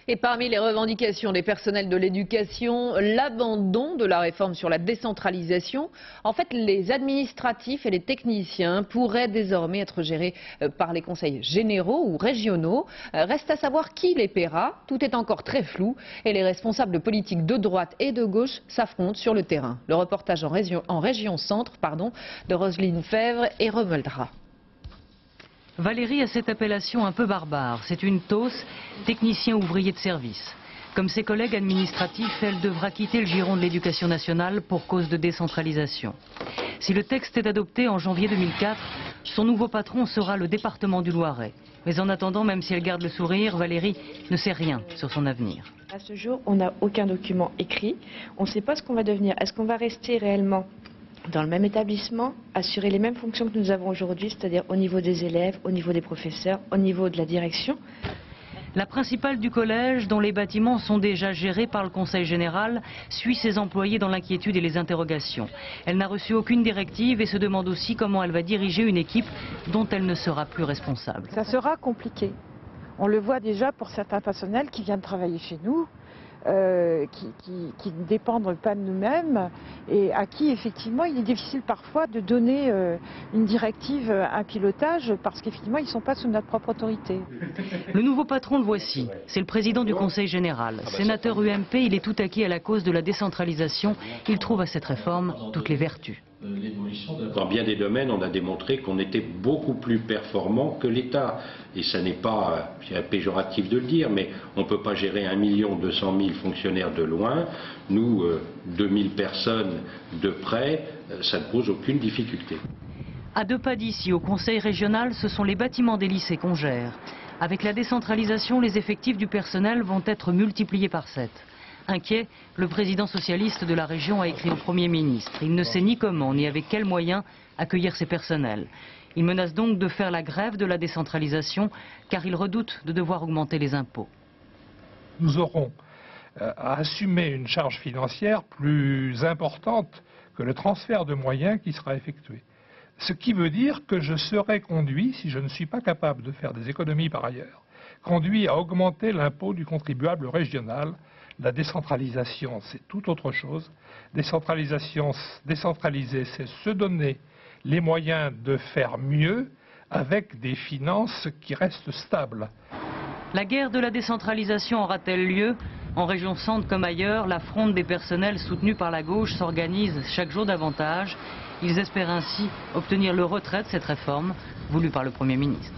Et parmi les revendications des personnels de l'éducation, l'abandon de la réforme sur la décentralisation. En fait, les administratifs et les techniciens pourraient désormais être gérés par les conseils généraux ou régionaux. Reste à savoir qui les paiera. Tout est encore très flou et les responsables politiques de droite et de gauche s'affrontent sur le terrain. Le reportage en région centre de Roselyne Fèvre et Romualdra. Valérie a cette appellation un peu barbare. C'est une TOS, technicien ouvrier de service. Comme ses collègues administratifs, elle devra quitter le giron de l'éducation nationale pour cause de décentralisation. Si le texte est adopté en janvier 2004, son nouveau patron sera le département du Loiret. Mais en attendant, même si elle garde le sourire, Valérie ne sait rien sur son avenir. À ce jour, on n'a aucun document écrit. On ne sait pas ce qu'on va devenir. Est-ce qu'on va rester réellement dans le même établissement, assurer les mêmes fonctions que nous avons aujourd'hui, c'est-à-dire au niveau des élèves, au niveau des professeurs, au niveau de la direction? La principale du collège, dont les bâtiments sont déjà gérés par le conseil général, suit ses employés dans l'inquiétude et les interrogations. Elle n'a reçu aucune directive et se demande aussi comment elle va diriger une équipe dont elle ne sera plus responsable. Ça sera compliqué. On le voit déjà pour certains personnels qui viennent travailler chez nous, qui ne dépendent pas de nous-mêmes et à qui effectivement il est difficile parfois de donner une directive, un pilotage parce qu'effectivement ils ne sont pas sous notre propre autorité. Le nouveau patron le voici, c'est le président du conseil général. Sénateur UMP, il est tout acquis à la cause de la décentralisation. Il trouve à cette réforme toutes les vertus. Dans bien des domaines, on a démontré qu'on était beaucoup plus performant que l'État. Et ça n'est pas péjoratif de le dire, mais on ne peut pas gérer 1 200 000 fonctionnaires de loin. Nous, 2000 personnes de près, ça ne pose aucune difficulté. À 2 pas d'ici, au conseil régional, ce sont les bâtiments des lycées qu'on gère. Avec la décentralisation, les effectifs du personnel vont être multipliés par 7. Inquiet, le président socialiste de la région a écrit au Premier ministre. Il ne sait ni comment, ni avec quels moyens accueillir ses personnels. Il menace donc de faire la grève de la décentralisation, car il redoute de devoir augmenter les impôts. Nous aurons à assumer une charge financière plus importante que le transfert de moyens qui sera effectué. Ce qui veut dire que je serai conduit, si je ne suis pas capable de faire des économies par ailleurs, conduit à augmenter l'impôt du contribuable régional. La décentralisation, c'est tout autre chose. Décentraliser, c'est se donner les moyens de faire mieux avec des finances qui restent stables. La guerre de la décentralisation aura-t-elle lieu? En région centre comme ailleurs, la fronde des personnels soutenus par la gauche s'organise chaque jour davantage. Ils espèrent ainsi obtenir le retrait de cette réforme voulue par le Premier ministre.